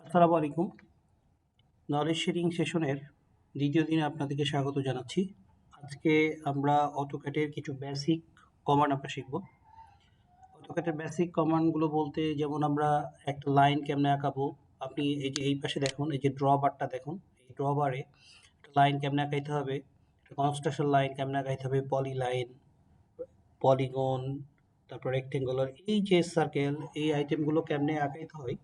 আসসালামু আলাইকুম। Knowledge sharing সেশনের দ্বিতীয় দিনে আপনাদেরকে স্বাগত জানাচ্ছি। আজকে আমরা অটোক্যাডের কিছু বেসিক কমান্ড আমরা শিখব। অটোক্যাডের বেসিক কমান্ডগুলো বলতে যেমন আমরা একটা লাইন কেমনে আঁকাবো, আপনি এই যে এই পাশে দেখুন, এই যে ড্র বারটা দেখুন, এই ড্র বারে একটা লাইন কেমনে আঁকাইতে হবে, একটা কনস্ট্রাকশন লাইন কেমনে আঁকাইতে হবে, পলি লাইন, পলিগন, তারপর রেক্টেঙ্গুলার, এই যে সার্কেল, এই আইটেমগুলো কেমনে আঁকাইতে হয়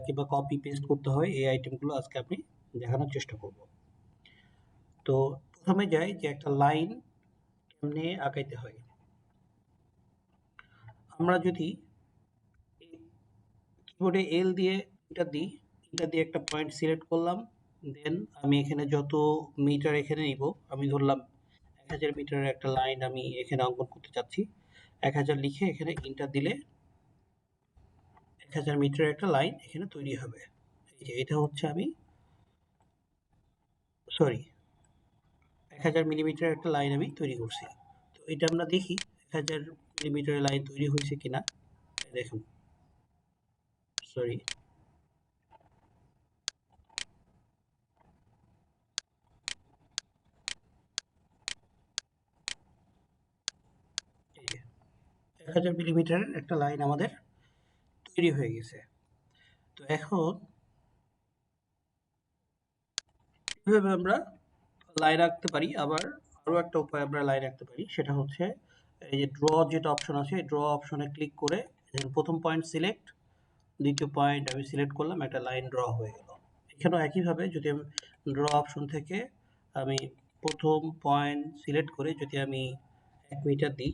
কিংবা কপি পেস্ট করতে হয়, এই আইটেমগুলো আজকে আমি দেখানোর চেষ্টা করব। তো প্রথমে যাই যে একটা লাইন কেমনে আঁকাইতে হয়। আমরা যদি কিবোর্ডে এল দিয়ে এটা দিই, এটা দিয়ে একটা পয়েন্ট সিলেক্ট করলাম, দেন আমি এখানে যত মিটার এখানে নিব, আমি ধরলাম 1000 মিটারের একটা লাইন আমি এখানে অঙ্কন করতে চাচ্ছি। 1000 লিখে এখানে ইন্টার দিলে 1000 মিটারের একটা লাইন এখানে তৈরি হবে। এই যে এটা হচ্ছে আমি সরি 1000 মিলিমিটারের একটা লাইন আমি তৈরি করছি। তো এটা আমরা দেখি 1000 মিলিমিটারের লাইন তৈরি হয়েছে কিনা। দেখুন, সরি, এই যে 1000 মিলিমিটারের একটা লাইন আমাদের তৈরি হয়ে গেছে। তো এখন কিভাবে আমরা লাইন আঁকতে পারি, আবার আরো একটা উপায় আমরা লাইন আঁকতে পারি, সেটা হচ্ছে এই যে ড্র যেটা অপশন আছে, ড্র অপশনে ক্লিক করে প্রথম পয়েন্ট সিলেক্ট, দ্বিতীয় পয়েন্ট আমি সিলেক্ট করলাম, একটা লাইন ড্র হয়ে গেল। এখানেও একইভাবে যদি আমি ড্র অপশন থেকে আমি প্রথম পয়েন্ট সিলেক্ট করে যদি আমি 1 মিটার দিই,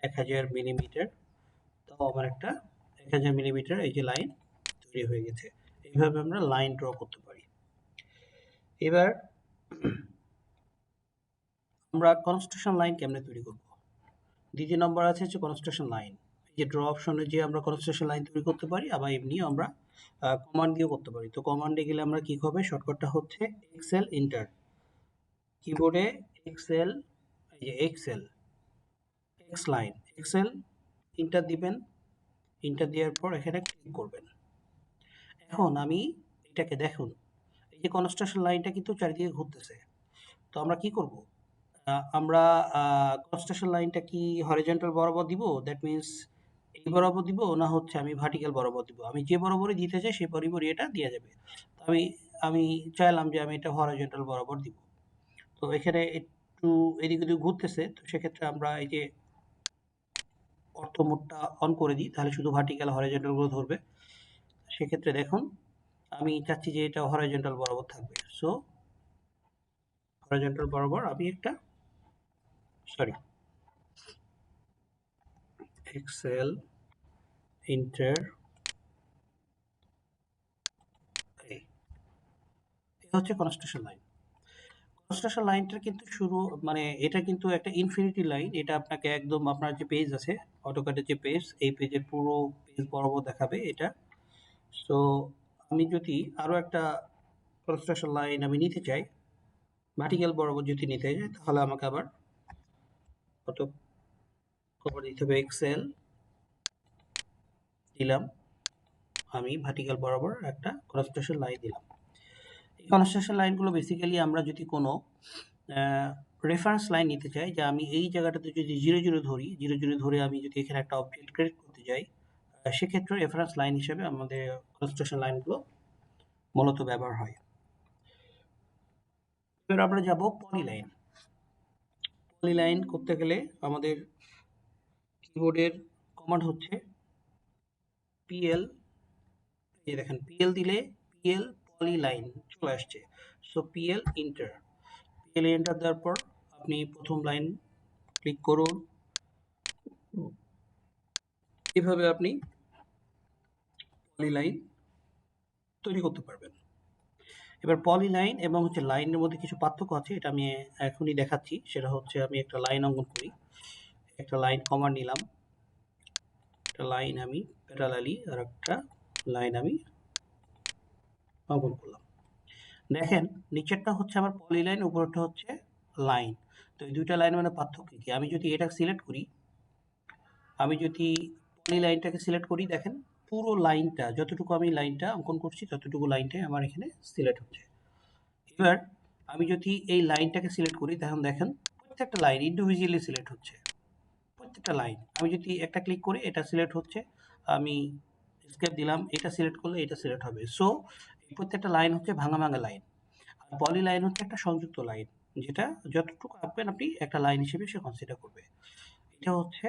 1000 মিলিমিটার, তাও আমার একটা 1000 মিলিমিটার এই যে লাইন তৈরি হয়ে গেছে। এইভাবে আমরা লাইন ড্র করতে পারি। এবার আমরা কনস্ট্রাকশন লাইন কেমনে তৈরি করব। দ্বিতীয় নম্বর আছে হচ্ছে কনস্ট্রাকশন লাইন। এই যে ড্র অপশনে যে আমরা কনস্ট্রাকশন লাইন তৈরি করতে পারি, আবার এমনিও আমরা কমান্ড দিয়েও করতে পারি। তো কমান্ডে গেলে আমরা কি হবে, শর্টকাটটা হচ্ছে এক্সেল এন্টার। কিবোর্ডে এক্সেল, এই যে excel, x line, excel enter দিবেন। ইন্টার দেওয়ার পর এখানে ক্লিক করবেন। এখন আমি এটাকে দেখুন, এই যে কনস্ট্রাকশন লাইনটা কিন্তু চারিদিকে ঘুরতেছে। তো আমরা কি করব, আমরা কনস্ট্রাকশন লাইনটা কি হরিজন্টাল বরাবর দিব, দ্যাট মিন্স এই বরাবর দিব, না হচ্ছে আমি ভার্টিক্যাল বরাবর দিব। আমি যে বরাবরই দিতে চাই সেই বরাবরই এটা দেওয়া যাবে। তো আমি আমি চাইলাম যে আমি এটা হরিজন্টাল বরাবর দিব। তো এখানে একটু এদিক ওদিক ঘুরতেছে, তো সেক্ষেত্রে আমরা এই যে অর্থ মোডটা অন করে দিই, তাহলে শুধু ভার্টিক্যাল হরিজন্টাল গুলো ধরবে। সেক্ষেত্রে দেখুন, আমি চাচ্ছি যে এটা হরিজন্টাল বরাবর থাকবে। সো হরিজন্টাল বরাবর আমি একটা, সরি, এক্সেল ইন্টার, এটা হচ্ছে কনস্ট্রাকশন লাইন। কনস্ট্রাকশন লাইনটা কিন্তু শুরু, মানে এটা কিন্তু একটা ইনফিনিটি লাইন। এটা আপনাকে একদম আপনার যে পেজ আছে, অটোক্যাডের যে পেজ, এই পেজের পুরো পেজ বরাবর দেখাবে এটা। সো আমি যদি আরো একটা কনস্ট্রাকশন লাইন আমি নিতে চাই, ভার্টিক্যাল বরাবর যদি নিতে চাই, তাহলে আমাকে আবার অটো কভার দিতে হবে, এক্সেল দিলাম, আমি ভার্টিক্যাল বরাবর একটা কনস্ট্রাকশন লাইন দিলাম। এই কনস্ট্রাকশন লাইনগুলো বেসিক্যালি আমরা যদি কোনো রেফারেন্স লাইন নিতে চাই, যে আমি এই জায়গাটাতে যদি 0 0 ধরি, 0 0 ধরে আমি যদি এখানে একটা অবজেক্ট ক্রিয়েট করতে যাই, সেক্ষেত্রে রেফারেন্স লাইন হিসেবে আমাদের কনস্ট্রাকশন লাইনগুলো মূলত ব্যবহার হয়। এবার আমরা যাব পলি লাইন। পলি লাইন করতে গেলে আমাদের কিবোর্ডের কমান্ড হচ্ছে পিএল। এই দেখেন, পিএল দিলে পিএল পলি লাইন চলে আসছে। So PL enter, PL enter দেওয়ার পর আপনি প্রথম লাইন ক্লিক করুন। এভাবে আপনি পলি লাইন তৈরি করতে পারবেন। এবার পলি লাইন এবং হচ্ছে লাইনের মধ্যে কিছু পার্থক্য আছে, এটা আমি এখনই দেখাচ্ছি। সেটা হচ্ছে আমি একটা লাইন অঙ্কন করি, একটা লাইন কমা নিলাম, একটা লাইন আমি প্যারালালি, আর একটা লাইন আমি অঙ্কন করলাম। দেখেন, নিচেরটা হচ্ছে আমার পলি লাইন, উপরেরটা হচ্ছে লাইন। তো এই দুইটা লাইন মানে পার্থক্য কি, আমি যদি এটা সিলেক্ট করি, আমি যদি পলি লাইনটাকে সিলেক্ট করি, দেখেন পুরো লাইনটা, যতটুকু আমি লাইনটা অঙ্কন করছি ততটুকু লাইনটাই আমার এখানে সিলেক্ট হচ্ছে। এবার আমি যদি এই লাইনটাকে সিলেক্ট করি, তখন দেখেন প্রত্যেকটা লাইন ইন্ডিভিজুয়ালি সিলেক্ট হচ্ছে, প্রত্যেকটা লাইন। আমি যদি একটা ক্লিক করি এটা সিলেক্ট হচ্ছে, আমি এসকেপ দিলাম, এটা সিলেক্ট করলে এটা সিলেক্ট হবে। সো এই প্রত্যেকটা লাইন হচ্ছে ভাঙা ভাঙা লাইন। আর পলি লাইন হচ্ছে একটা সংযুক্ত লাইন, যেটা যতটুকু আঁকবেন আপনি একটা লাইন হিসেবে সে কনসিডার করবে। এটা হচ্ছে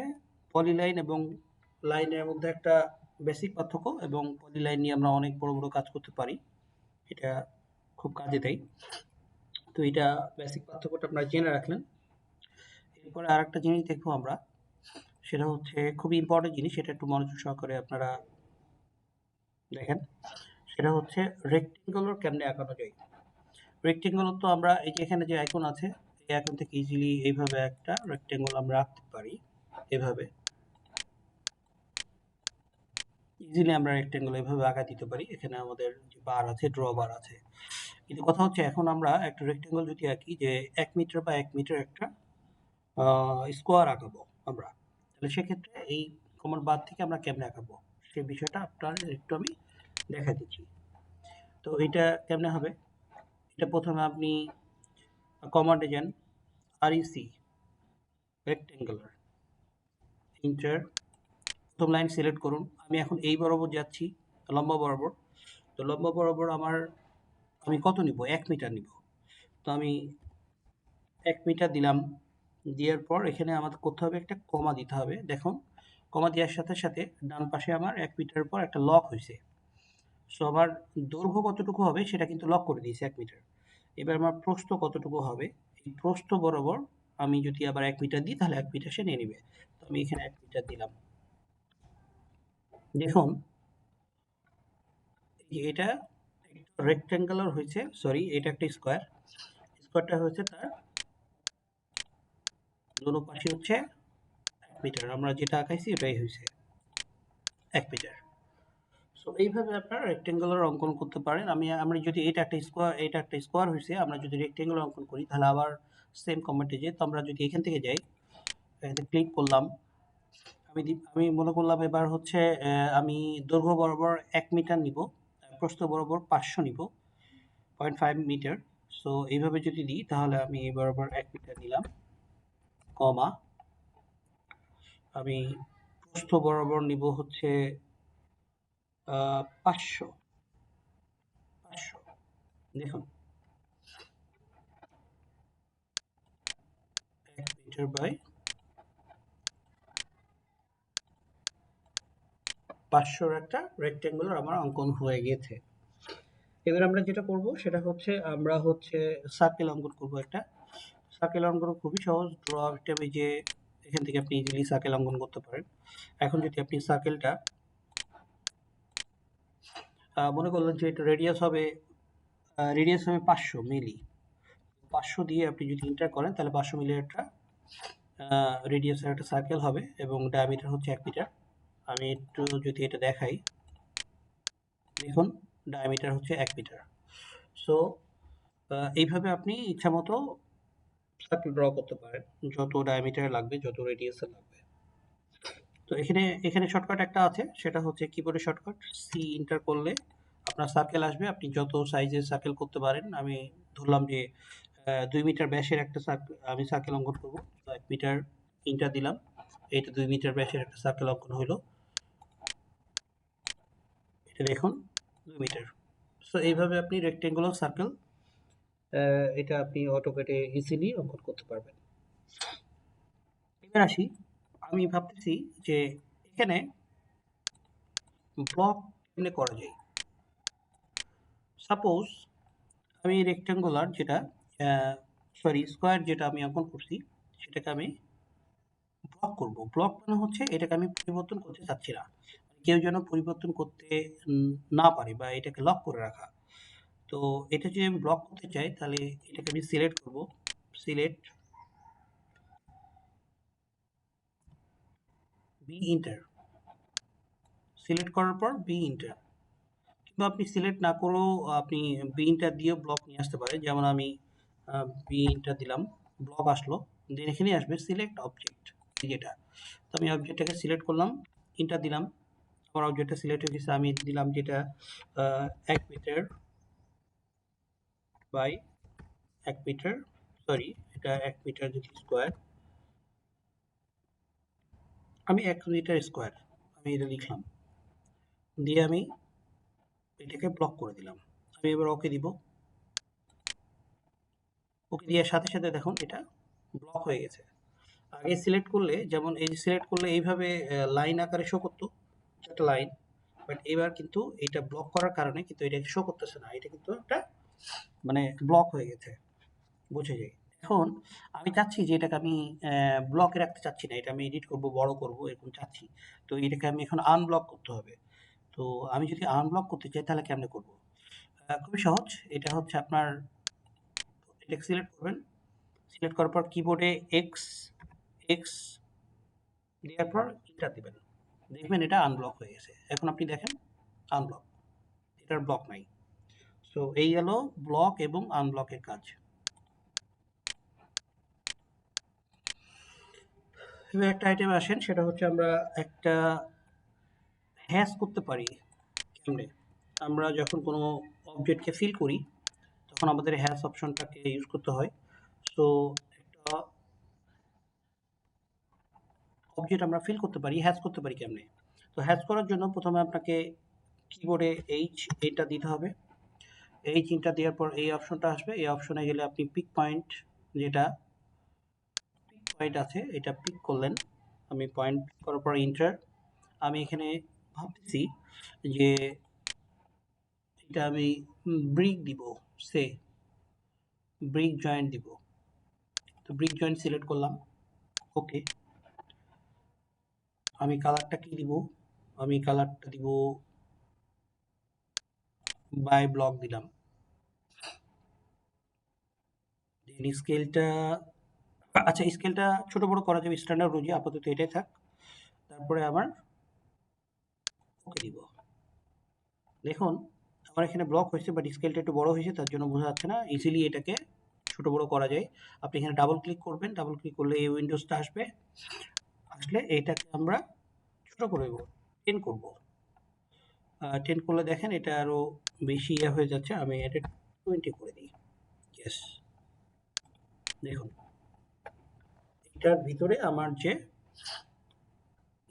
পলি লাইন এবং লাইনের মধ্যে একটা বেসিক পার্থক্য, এবং পলি লাইন নিয়ে আমরা অনেক বড় বড় কাজ করতে পারি, এটা খুব কাজে দেয়। তো এটা বেসিক পার্থক্যটা আপনারা জেনে রাখলেন। এরপরে আর একটা জিনিস দেখবো আমরা, সেটা হচ্ছে খুবই ইম্পর্টেন্ট জিনিস, সেটা একটু মনোযোগ সহকারে আপনারা দেখেন। সেটা হচ্ছে রেক্টেঙ্গুলার কেমনে আঁকানো যায়। রেক্টেঙ্গুলার তো আমরা এই যে এখানে যে আইকন আছে, এই আইকন থেকে ইজিলি এইভাবে একটা রেক্টেঙ্গল আমরা আঁকতে পারি। এভাবে ইজিলি আমরা রেক্টেঙ্গল এভাবে আঁকা দিতে পারি। এখানে আমাদের যে বার আছে, ড্র বার আছে। কিন্তু কথা হচ্ছে এখন আমরা একটা রেক্টেঙ্গল যদি আঁকি, যে 1 মিটার বা 1 মিটার একটা স্কোয়ার আঁকাবো আমরা, তাহলে সেক্ষেত্রে এই কমান্ড বার থেকে আমরা কেমনে আঁকাবো সেই বিষয়টা আপনার একটু আমি দেখা দিচ্ছি। তো এটা কেমনে হবে, এটা প্রথমে আপনি কমান্ডে যান, আরইসি রেক্টেঙ্গুলার ইন্টার, প্রথম লাইন সিলেক্ট করুন। আমি এখন এই বরাবর যাচ্ছি, লম্বা বরাবর। তো লম্বা বরাবর আমি কত নিব, 1 মিটার নিব। তো আমি 1 মিটার দিলাম, দেওয়ার পর এখানে আমাদের করতে হবে একটা কমা দিতে হবে। দেখুন কমা দেওয়ার সাথে সাথে ডান পাশে আমার 1 মিটারের পর একটা লক হয়েছে। সো আমার দৈর্ঘ্য কতটুকু হবে সেটা কিন্তু লক করে দিয়েছে 1 মিটার। এবার আমার প্রস্থ কতটুকু হবে, এই প্রস্থ বরাবর আমি যদি আবার 1 মিটার দিই তাহলে 1 মিটার সে নিয়ে নিবে। তো আমি এখানে 1 মিটার দিলাম। দেখুন যে এটা রেক্টেঙ্গুলার হয়েছে, সরি এটা একটা স্কোয়ার, স্কোয়ারটা হচ্ছে তার দোনো পাশে হচ্ছে 1 মিটার, আমরা যেটা আঁকাইছি এটাই হয়েছে 1 মিটার। সো এইভাবে আপনারা রেক্টেঙ্গুলার অঙ্কন করতে পারেন। আমরা যদি এটা একটা স্কোয়ার হয়েছে, আমরা যদি রেক্টেঙ্গুলার অঙ্কন করি তাহলে আবার সেম কমেন্টে যাই। তো আমরা যদি এখান থেকে যাই, এখানে ক্লিক করলাম, আমি মনে করলাম এবার হচ্ছে আমি দৈর্ঘ্য বরাবর 1 মিটার নিব, প্রস্থ বরাবর 500 নিব, 0.5 মিটার। সো এইভাবে যদি দিই তাহলে আমি এই বরাবর 1 মিটার নিলাম, কমা আমি প্রস্থ বরাবর নিব হচ্ছে 500। দেখুন 1 মিটার বাই 500 একটা রেক্টেঙ্গুলার আমার অঙ্কন হয়ে গেছে। এবার আমরা যেটা করব সেটা হচ্ছে আমরা হচ্ছে সার্কেল অঙ্কন করব একটা। সার্কেল অঙ্কন খুবই সহজ, ড্র ট্যাবে যে এখান থেকে আপনি ইজিলি সার্কেল অঙ্কন করতে পারেন। এখন যদি আপনি সার্কেলটা মনে করলেন যে এটা রেডিয়াস হবে 500 মিলি, 500 দিয়ে আপনি যদি ইন্টার করেন তাহলে 500 মিলি একটা রেডিয়াসের একটা সার্কেল হবে এবং ডায়ামিটার হচ্ছে 1 মিটার। আমি একটু যদি এটা দেখাই, দেখুন ডায়ামিটার হচ্ছে 1 মিটার। সো এইভাবে আপনি ইচ্ছামতো সার্কেল ড্র করতে পারেন, যত ডায়ামিটার লাগবে, যত রেডিয়াসের লাগবে। তো এখানে শর্টকাট একটা আছে, সেটা হচ্ছে কিবোর্ডের শর্টকাট, সি এন্টার করলে আপনার সার্কেল আসবে, আপনি যত সাইজের সার্কেল করতে পারেন। আমি ধরলাম যে 2 মিটার ব্যাসের একটা আমি সার্কেল অঙ্কন করব। তো 1 মিটার এন্টার দিলাম, এইটা 2 মিটার ব্যাসের একটা সার্কেল অঙ্কন হলো, এটা দেখুন 2 মিটার। সো এইভাবে আপনি রেক্টেঙ্গুলার সার্কেল এটা আপনি অটোক্যাডে ইজিলি অঙ্কন করতে পারবেন। এবার আসি, আমি ভাবতেছি যে এখানে ব্লক কেমনে করা যায়। সাপোজ আমি রেক্টেঙ্গুলার যেটা স্কোয়ার যেটা আমি অঙ্কন করছি সেটাকে আমি ব্লক করব। ব্লক মানে হচ্ছে এটাকে আমি পরিবর্তন করতে চাচ্ছি না, কেউ যেন পরিবর্তন করতে না পারে, বা এটাকে লক করে রাখা। তো এটা যদি আমি ব্লক করতে চাই তাহলে এটাকে আমি সিলেক্ট করব, সিলেক্ট বি ইন্টার, সিলেক্ট করার পর বি ইন্টার। কিংবা আপনি সিলেক্ট না করেও আপনি বি ইন্টার দিয়ে ব্লক নিয়ে আসতে পারেন। যেমন আমি বি ইন্টার দিলাম, ব্লক আসলো, দেন এখানেই আসবে সিলেক্ট অবজেক্ট, যেটা। তো আমি অবজেক্টটাকে সিলেক্ট করলাম, ইন্টার দিলাম, আমার অবজেক্টটা সিলেক্ট হয়ে গেছে, আমি দিলাম যেটা 1 মিটার বাই 1 মিটার, সরি এটা 1 মিটার যদি স্কোয়ার, আমি 1 মিটার স্কোয়ার আমি এটা লিখলাম, দিয়ে আমি এটাকে ব্লক করে দিলাম। আমি এবার ওকে দিব, ওকে দেওয়ার সাথে সাথে দেখুন এটা ব্লক হয়ে গেছে। আগে সিলেক্ট করলে, যেমন এই যে সিলেক্ট করলে এইভাবে লাইন আকারে শো করতো, একটা লাইন, বাট এবার কিন্তু এটা ব্লক করার কারণে কিন্তু এটা শো করতেছে না, এটা কিন্তু একটা মানে ব্লক হয়ে গেছে, বুঝে যায়। এখন আমি চাচ্ছি যে এটাকে আমি ব্লকে রাখতে চাচ্ছি না, এটা আমি এডিট করব, বড় করব, এরকম চাচ্ছি। তো এটাকে আমি এখন আনব্লক করতে হবে। তো আমি যদি আনব্লক করতে চাই তাহলে কেমনে করব? খুবই সহজ। এটা হচ্ছে আপনার, এটাকে সিলেক্ট করবেন, সিলেক্ট করার পর কিবোর্ডে এক্স এক্স দেওয়ার পর এন্টার দিবেন, দেখবেন এটা আনব্লক হয়ে গেছে। এখন আপনি দেখেন আনব্লক, এটার ব্লক নাই। সো এই গেল ব্লক এবং আনব্লকের কাজ। এবার একটা আইটেম আসেন, সেটা হচ্ছে আমরা একটা হ্যাশ করতে পারি কেমনে। আমরা যখন কোনো অবজেক্টকে ফিল করি তখন আমাদের হ্যাশ অপশনটাকে ইউজ করতে হয়। সো একটা অবজেক্ট আমরা ফিল করতে পারি, হ্যাশ করতে পারি কেমনে। তো হ্যাশ করার জন্য প্রথমে আপনাকে কিবোর্ডে এইচ এটা দিতে হবে। এই চিনটা দেওয়ার পর এই অপশনটা আসবে, এই অপশনে গেলে আপনি পিক পয়েন্ট, যেটা পিক পয়েন্ট আছে এটা পিক করলেন। আমি পয়েন্ট পিক করার পর ইন্টার। আমি এখানে ভাবতেছি যে এটা আমি ব্রিক দিব, সে ব্রিক জয়েন্ট দিব। তো ব্রিক জয়েন্ট সিলেক্ট করলাম, ওকে। আমি কালারটা কি দিব? আমি কালারটা দিব বাই ব্লক দিলাম। স্কেলটা, আচ্ছা স্কেলটা ছোট বড় করা যাবে স্ট্যান্ডার্ড অনুযায়ী, আপাতত এটাই থাক। তারপরে আবার ওকে দিব। দেখুন আমার এখানে ব্লক হয়েছে, বাট স্কেলটা একটু বড় হয়েছে, তার জন্য বোঝা যাচ্ছে না। ইজিলি এটাকে ছোট বড় করা যায়। আপনি এখানে ডাবল ক্লিক করবেন, ডাবল ক্লিক করলে এই উইন্ডোজটা আসবে, আসলে এইটাকে আমরা ছোট করে দেবো, 10 করব। 10 করলে দেখেন এটা আরো বেশি ইয়ে হয়ে যাচ্ছে, আমি এটা 20 করে দিই। ইয়েস, দেখুন এটার ভিতরে আমার যে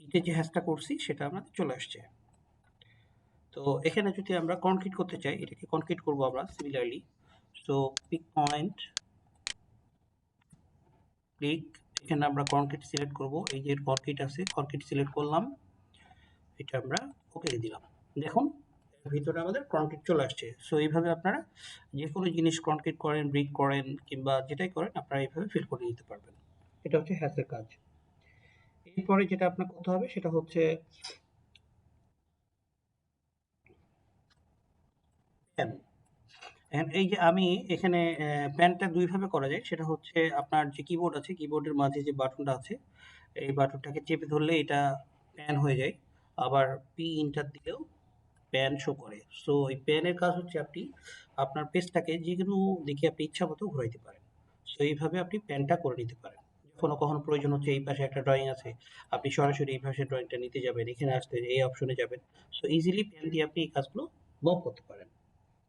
ইটে যে হ্যাশটা করছি সেটা আমাদের চলে আসছে। তো এখানে যদি আমরা কনক্রিট করতে চাই, এটাকে কনক্রিট করব আমরা similarly. So pick point, click, এখানে আমরা কনক্রিট সিলেক্ট করব, এই যে কনক্রিট আছে কনক্রিট সিলেক্ট করলাম, এটা আমরা ওকে দিলাম। দেখুন এর ভিতরে আমাদের কনক্রিট চলে আসছে। সো এইভাবে আপনারা যে কোনো জিনিস কনক্রিট করেন, ব্রিক করেন, কিংবা যেটাই করেন আপনারা এইভাবে ফিল করে নিতে পারবেন। এটা হচ্ছে হ্যাশের কাজ। এরপরে যেটা আপনার করতে হবে সেটা হচ্ছে প্যান। এই যে আমি এখানে প্যানটা দুইভাবে করা যায়, সেটা হচ্ছে আপনার যে কিবোর্ড আছে, কিবোর্ডের মাঝে যে বাটনটা আছে, এই বাটনটাকে চেপে ধরলে এটা প্যান হয়ে যায়। আবার পি ইন্টার দিলেও প্যান শো করে। সো এই প্যানের কাজ হচ্ছে আপনি আপনার পেজটাকে যে কোনো দিকে আপনি ইচ্ছা মতো ঘোরাইতে পারেন। সো এইভাবে আপনি প্যানটা করে নিতে পারেন। কখনো কখনো প্রয়োজন হচ্ছে এই পাশে একটা ড্রয়িং আছে, আপনি সরাসরি এই পাশে ড্রয়িংটা নিতে যাবেন, এখানে আসতে এই অপশনে যাবেন। সো ইজিলি প্যান দিয়ে আপনি এই কাজগুলো মুভ করতে পারেন।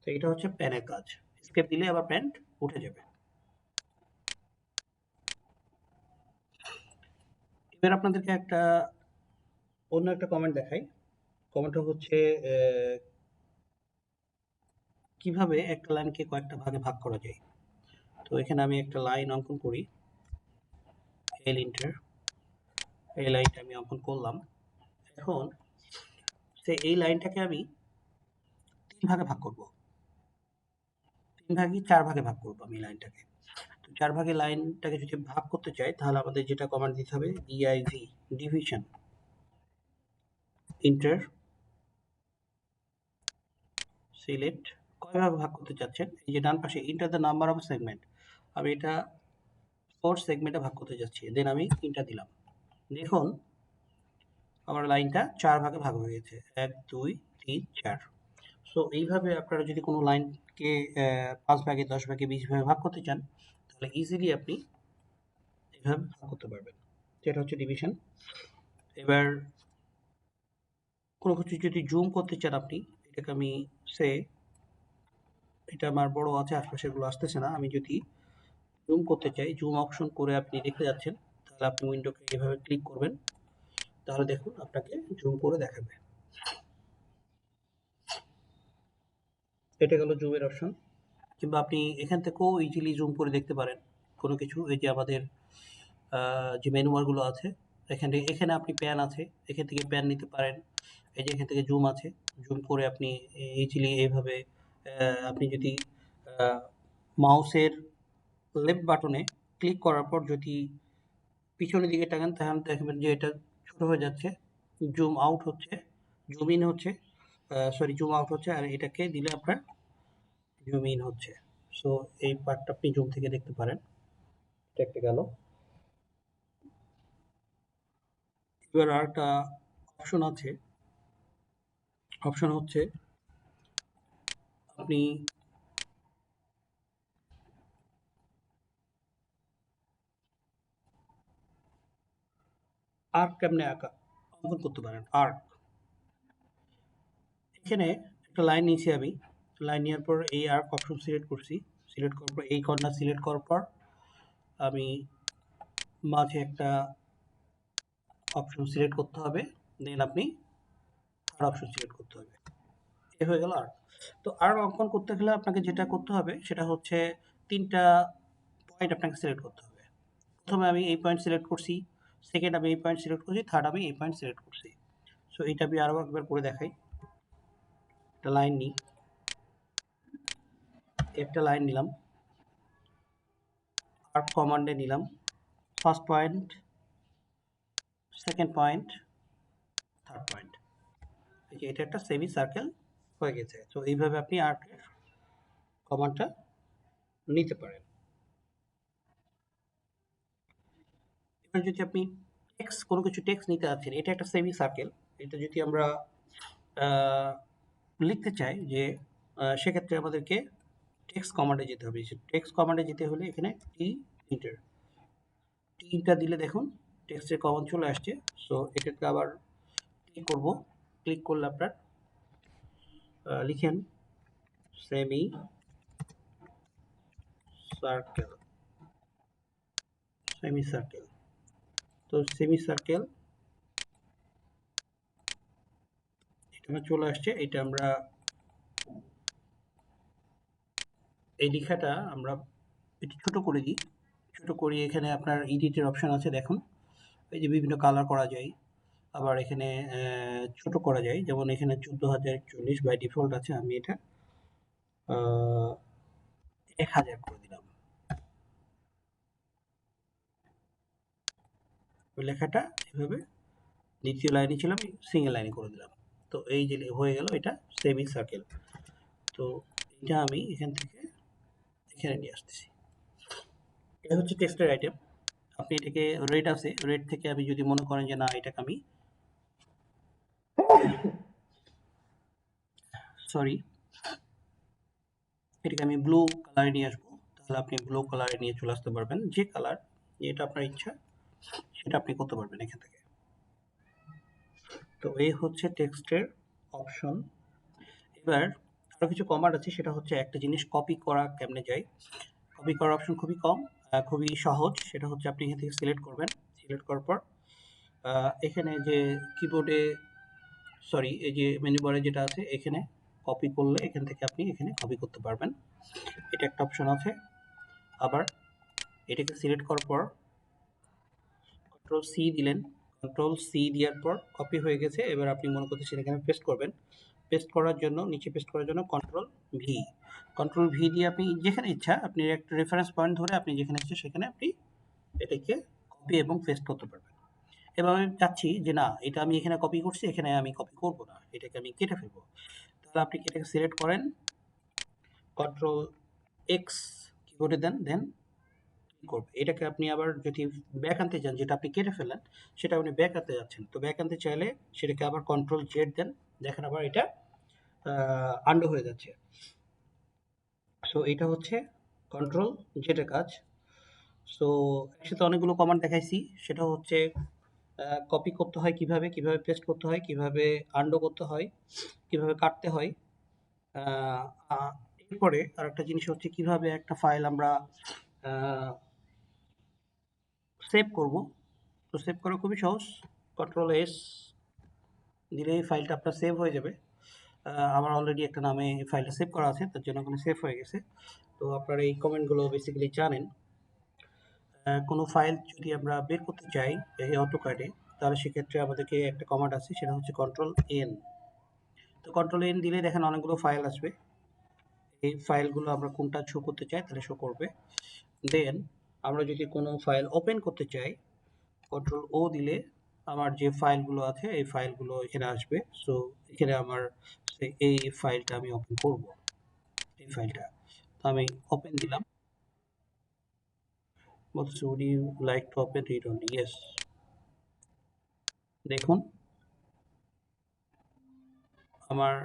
তো এটা হচ্ছে প্যানের কাজ। স্কেপ দিলে আবার প্যান্ট উঠে যাবে। এবার আপনাদেরকে একটা অন্য একটা কমেন্ট দেখাই। কমেন্টটা হচ্ছে কিভাবে একটা লাইনকে কয়েকটা ভাগে ভাগ করা যায়। তো এখানে আমি একটা লাইন অঙ্কন করি, এল ইন্টার, এই লাইনটা আমি অঙ্কন করলাম। এখন এই লাইনটাকে আমি 3 ভাগে ভাগ করব, 3 ভাগই 4 ভাগে ভাগ করব আমি লাইনটাকে। তো 4 ভাগে লাইনটাকে যদি ভাগ করতে চাই তাহলে আমাদের যেটা কমান্ড দিতে হবে, ডিআইভি, ডিভিশন, ইন্টার, সিলেক্ট। কয় ভাগে ভাগ করতে চাচ্ছেন? এই যে ডান পাশে enter the number of segment, আমি এটা 4 সেগমেন্টে ভাগ করতে যাচ্ছি, দেন আমি ইন্টার দিলাম। দেখুন আমার লাইনটা 4 ভাগে ভাগ হয়ে গেছে, 1 2 3 4। সো এইভাবে আপনারা যদি কোনো লাইনকে 5 ভাগে, 10 ভাগে, 20 ভাগে ভাগ করতে চান তাহলে ইজিলি আপনি এভাবে ভাগ করতে পারবেন। যেটা হচ্ছে ডিভিশন। এবার কোনো কিছু যদি জুম করতে চান আপনি, এটাকে আমি সে এটা আমার বড় আছে, আশপাশেগুলো আসতেছে না। আমি যদি জুম করতে চাই, জুম অপশন করে আপনি দেখতে যাচ্ছেন, তাহলে আপনি উইন্ডোকে এভাবে ক্লিক করবেন, তাহলে দেখুন আপনাকে জুম করে দেখাবে। এটা গেল জুমের অপশন। কিংবা আপনি এখান থেকেও ইজিলি জুম করে দেখতে পারেন কোনো কিছু। এই যে আমাদের যে মেনু বারগুলো আছে, এখানে আপনি প্যান আছে, এখান থেকে প্যান নিতে পারেন। এই যে এখান থেকে জুম আছে, জুম করে আপনি ইজিলি এইভাবে আপনি যদি মাউসের লেফট বাটনে ক্লিক করার পর যদি পিছনের দিকে তাকান, তাহলে দেখবেন যে এটা ছোট হয়ে যাচ্ছে, জুম আউট হচ্ছে, জুম ইন হচ্ছে, সরি জুম আউট হচ্ছে, আর এটাকে দিলে আপনার জুম ইন হচ্ছে। সো এই পার্টটা আপনি জুম থেকে দেখতে পারেন। এটা একটা গেল। এবার আরেকটা অপশন আছে, অপশন হচ্ছে আপনি আর্ক কেমনে অঙ্কন করতে পারেন। আর্ক, এখানে একটা লাইন নিয়েছি আমি, লাইন নেওয়ার পর এই আর্ক অপশন সিলেক্ট করছি, সিলেক্ট করার পর এই কর্নার সিলেক্ট করার পর আমি মাঝে একটা অপশন সিলেক্ট করতে হবে, দেন আপনি থার্ড অপশন সিলেক্ট করতে হবে। এ হয়ে গেল আর্ক। তো আর্ক অঙ্কন করতে গেলে আপনাকে যেটা করতে হবে সেটা হচ্ছে ৩টা পয়েন্ট আপনাকে সিলেক্ট করতে হবে। প্রথমে আমি এই পয়েন্ট সিলেক্ট করছি, সেকেন্ড আমি এই পয়েন্ট সিলেক্ট করছি, থার্ড আমি এই পয়েন্ট সিলেক্ট করছি। সো এটা আমি আরও একবার করে দেখাই। একটা লাইন নিই, একটা লাইন নিলাম, আর্ক কমান্ডে নিলাম, first point, second point, third point. এই যে এটা একটা সেমি সার্কেল হয়ে গেছে। তো এইভাবে আপনি আর্কের কমান্ডটা নিতে পারেন। এবার যদি আপনি কোনো কিছু টেক্সট নিতে যাচ্ছেন, এটা একটা সেমি সার্কেল, এটা যদি আমরা লিখতে চাই যে সেক্ষেত্রে আমাদেরকে টেক্সট কমান্ডে যেতে হবে। টেক্সট কমান্ডে যেতে হলে এখানে টিটা দিলে দেখুন টেক্সটের কমান্ড চলে আসছে। সো এটাকে আবার ক্লিক করব, ক্লিক করলে আপনার লিখেন সেমি সার্কেল, সেমি সার্কেল। তো সেমি সার্কেল এটা আমার চলে আসছে। এটা আমরা এই লেখাটা আমরা একটু ছোট করে দিই, ছোট করে এখানে আপনার এডিটের অপশন আছে দেখুন, এই যে বিভিন্ন কালার করা যায়, আবার এখানে ছোট করা যায়, যেমন এখানে ১৪,০৪০ বাই ডিফল্ট আছে, আমি এটা ১,০০০ করে দিলাম। ওই লেখাটা এভাবে দ্বিতীয় লাইনে ছিল, আমি সিঙ্গেল লাইনে করে দিলাম। তো এই যে হয়ে গেল এটা সেমি সার্কেল। তো এটা আমি এখান থেকে এখানে নিয়ে আসতেছি। এটা হচ্ছে টেক্সটের আইটেম। আপনি এটাকে রেড আছে, রেড থেকে আমি যদি মনে করেন যে না এটাকে আমি সরি এটাকে আমি ব্লু কালারে নিয়ে আসবো, তাহলে আপনি ব্লু কালারে নিয়ে চলে আসতে পারবেন। যে কালার যেটা আপনার ইচ্ছা সেটা আপনি করতে পারবেন এখান থেকে। তো এই হচ্ছে টেক্সটের অপশন। এবার আরো কিছু কমান্ড আছে, সেটা হচ্ছে একটা জিনিস কপি করা কেমনে যায়। কপি করার অপশন খুবই কম, খুবই সহজ। সেটা হচ্ছে আপনি এখান থেকে সিলেক্ট করবেন, সিলেক্ট করার পর এখানে যে কিবোর্ডে সরি এই যে মেনু বারে যেটা আছে এখানে কপি করলে এখান থেকে আপনি এখানে কপি করতে পারবেন, এটা একটা অপশন আছে। আবার এটাকে সিলেক্ট করার পর কন্ট্রোল সি দিলেন, কন্ট্রোল সি দেওয়ার পর কপি হয়ে গেছে। এবার আপনি মনে করতেছেন এখানে পেস্ট করবেন, পেস্ট করার জন্য নিচে পেস্ট করার জন্য কন্ট্রোল ভি দিয়ে আপনি যেখানে ইচ্ছা আপনি একটা রেফারেন্স পয়েন্ট ধরে আপনি যেখানে ইচ্ছা সেখানে আপনি এটাকে কপি এবং পেস্ট করতে পারবেন। এবার আমি চাচ্ছি যে না এটা আমি এখানে কপি করছি, এখানে আমি কপি করব না, এটাকে আমি কেটে ফেলবো। তাহলে আপনি এটাকে সিলেক্ট করেন, কন্ট্রোল এক্স কিবোর্ডে দেন, দেন করবে এটাকে। আপনি আবার যদি ব্যাক আনতে চান, যেটা আপনি কেটে ফেললেন সেটা আপনি ব্যাক আনতে যাচ্ছেন, তো ব্যাক আনতে চাইলে সেটাকে আবার কন্ট্রোল জেড দেন, দেখেন আবার এটা আন্ডু হয়ে যাচ্ছে। সো এটা হচ্ছে কন্ট্রোল জেডের কাজ। সো একসাথে অনেকগুলো কমান্ড দেখাইছি, সেটা হচ্ছে কপি করতে হয় কিভাবে, কিভাবে পেস্ট করতে হয়, কিভাবে আনডু করতে হয়, কিভাবে কাটতে হয়। এরপরে আরেকটা জিনিস হচ্ছে কিভাবে একটা ফাইল আমরা সেভ করব। তো সেভ করা খুবই সহজ। কন্ট্রোল এস দিলেই ফাইলটা আপনার সেভ হয়ে যাবে। আমার অলরেডি একটা নামে ফাইলটা সেভ করা আছে, তার জন্য ওখানে সেভ হয়ে গেছে। তো আপনারা এই কমেন্টগুলো বেসিক্যালি জানেন। কোনো ফাইল যদি আমরা বের করতে চাই এই অটোক্যাডে, তাহলে সেক্ষেত্রে আমাদেরকে একটা কমান্ড আছে, সেটা হচ্ছে কন্ট্রোল এন। তো কন্ট্রোল এন দিলে দেখেন অনেকগুলো ফাইল আসবে। এই ফাইলগুলো আমরা কোনটা শো করতে চাই তাহলে শো করবে। দেন আমরা যদি কোনো ফাইল ওপেন করতে চাই, কন্ট্রোল ও দিলে আমার যে ফাইলগুলো আছে এই ফাইলগুলো এখানে আসবে। সো এখানে আমার এই ফাইলটা আমি ওপেন করব। এই ফাইলটা তো আমি ওপেন দিলাম। বলছে would you like to open read only? Yes. দেখুন আমার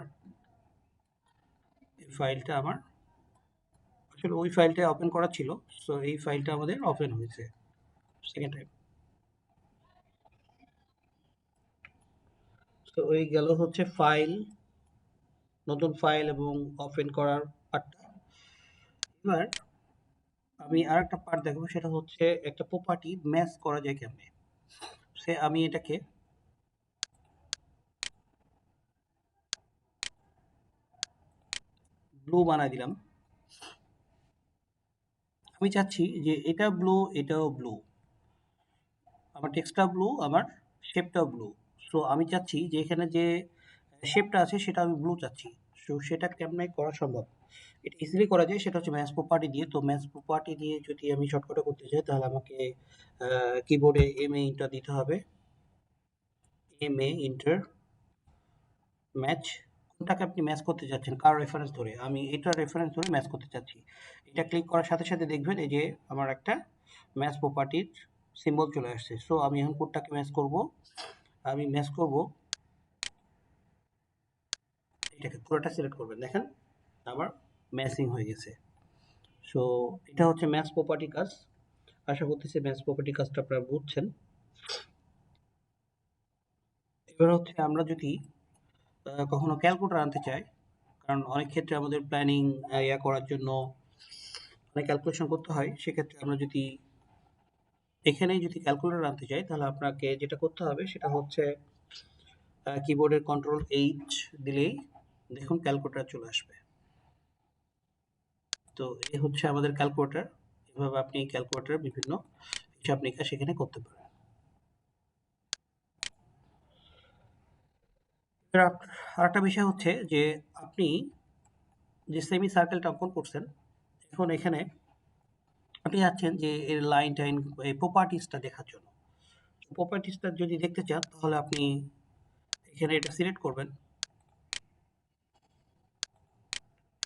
এই ফাইলটা আমার আসলে ওই ফাইলটা ওপেন করা ছিল। সো এই ফাইলটা আমাদের ওপেন হয়েছে সেকেন্ড টাইম। তো ওই গেল হচ্ছে ফাইল, নতুন ফাইল এবং ওপেন করার পার্টটা। এবার আমি আরেকটা পার্ট দেখাবো, সেটা হচ্ছে একটা প্রপার্টি ম্যাচ করা যায় কেমনে। আমি এটাকে ব্লু বানাই দিলাম। আমি চাচ্ছি যে এটা ব্লু, এটাও ব্লু, আমার টেক্সটটা ব্লু, আমার শেপটাও ব্লু। সো আমি চাচ্ছি যে এখানে যে শেপটা আছে সেটা আমি ব্লু চাচ্ছি। সো সেটা কেমনে করা সম্ভব? এটা ইজিলি করা যায়, সেটা হচ্ছে ম্যাচ প্রপার্টি দিয়ে। তো ম্যাচ প্রপার্টি দিয়ে যদি আমি শর্টকাটে করতে চাই তাহলে আমাকে কিবোর্ডে এমএ ইন্টার দিতে হবে। এমএ ইন্টার ম্যাচ, কোনটাকে আপনি ম্যাচ করতে চাচ্ছেন, কার রেফারেন্স ধরে। আমি এটার রেফারেন্স ধরে ম্যাচ করতে চাচ্ছি। এটা ক্লিক করার সাথে সাথে দেখবেন এই যে আমার একটা ম্যাচ প্রপার্টির সিম্বল চলে আসছে। সো আমি এখন কোডটাকে ম্যাচ করব। আমি ম্যাচ করব এটাকে, পুরোটা সিলেক্ট করবেন, দেখেন আমার ম্যাচিং হয়ে গেছে। সো এটা হচ্ছে ম্যাচ প্রপার্টি কাজ। আশা করতেছি ম্যাচ প্রপার্টি কাজটা আপনারা বুঝছেন। এবার হচ্ছে আমরা যদি কখনো ক্যালকুলেটর আনতে চাই, কারণ অনেক ক্ষেত্রে আমাদের প্ল্যানিং করার জন্য অনেক ক্যালকুলেশন করতে হয়, সেক্ষেত্রে আমরা যদি এখানেই যদি ক্যালকুলেটর আনতে চাই তাহলে আপনাকে যেটা করতে হবে সেটা হচ্ছে কিবোর্ডের কন্ট্রোল এইচ দিলেই দেখুন ক্যালকুলেটর চলে আসবে। তো এই হচ্ছে আমাদের ক্যালকুলেটর। এভাবে আপনি ক্যালকুলেটরের বিভিন্ন হিসাব নিকাশ সেখানে করতে পারেন। আরেকটা বিষয় হচ্ছে যে আপনি যে সেমি সার্কেলটা অঙ্কন করছেন, এখন এখানে আপনি চাচ্ছেন যে এর লাইন টাইন এই প্রপার্টিসটা দেখার জন্য। প্রপার্টিসটা যদি দেখতে চান তাহলে আপনি এখানে এটা সিলেক্ট করবেন,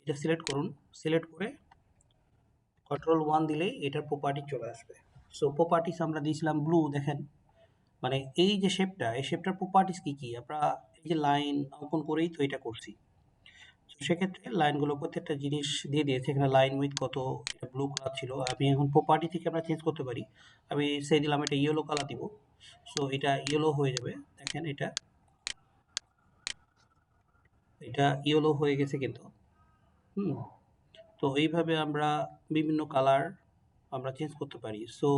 এটা সিলেক্ট করুন। সিলেক্ট করে কন্ট্রোল 1 দিলেই এটার প্রপার্টি চলে আসবে। সো প্রপার্টিস আমরা দিয়েছিলাম ব্লু, দেখেন মানে এই যে শেপটা, এই শেপটার প্রপার্টিস কি কি আমরা এই যে লাইন অঙ্কন করেই তো এটা করছি। তো সেক্ষেত্রে লাইনগুলো প্রত্যেকটা জিনিস দিয়ে দিয়েছে। এখানে লাইন উইথ কত, এটা ব্লু কালার ছিল। আমি এখন প্রপার্টি থেকে আমরা চেঞ্জ করতে পারি। আমি সেই দিলাম এটা ইয়েলো কালার দিব। সো এটা ইয়েলো হয়ে যাবে, দেখেন এটা এটা ইয়েলো হয়ে গেছে কিন্তু। হুম, তো এইভাবে আমরা বিভিন্ন কালার আমরা চেঞ্জ করতে পারি। সো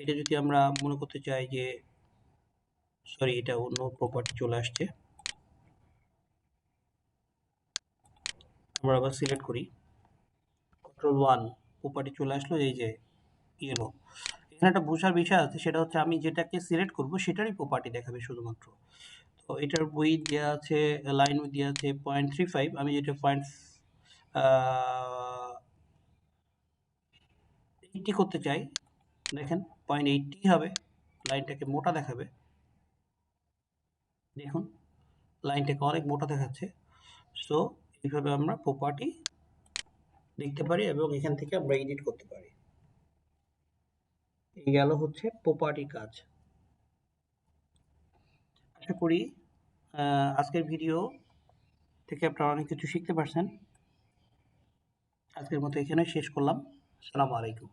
এটা যদি আমরা মনে করতে চাই যে সরি এটা অন্য প্রপার্টি চলে আসছে, আমরা আবার সিলেক্ট করি, কন্ট্রোল 1 প্রপার্টি চলে আসলো এই যে ইয়েলো। এখানে একটা বোঝার বিষয় আছে, সেটা হচ্ছে আমি যেটাকে সিলেক্ট করব সেটারই প্রপার্টি দেখাবে শুধুমাত্র। তো এটার উইথ দেওয়া আছে, লাইন উইথ দেওয়া আছে 0.35, আমি যেটা 0.80 করতে চাই, দেখেন 0.80 হবে, লাইনটাকে মোটা দেখাবে। দেখুন লাইনটাকে অনেক মোটা দেখাচ্ছে। সো এইভাবে আমরা প্রপার্টি লিখতে পারি এবং এখান থেকে আমরা এডিট করতে পারি। এই গেল হচ্ছে প্রপার্টি কাজ। আশা করি আজকের ভিডিও থেকে আপনারা অনেক কিছু শিখতে পারছেন। আজকের মতো এখানে শেষ করলাম। আসসালামু আলাইকুম।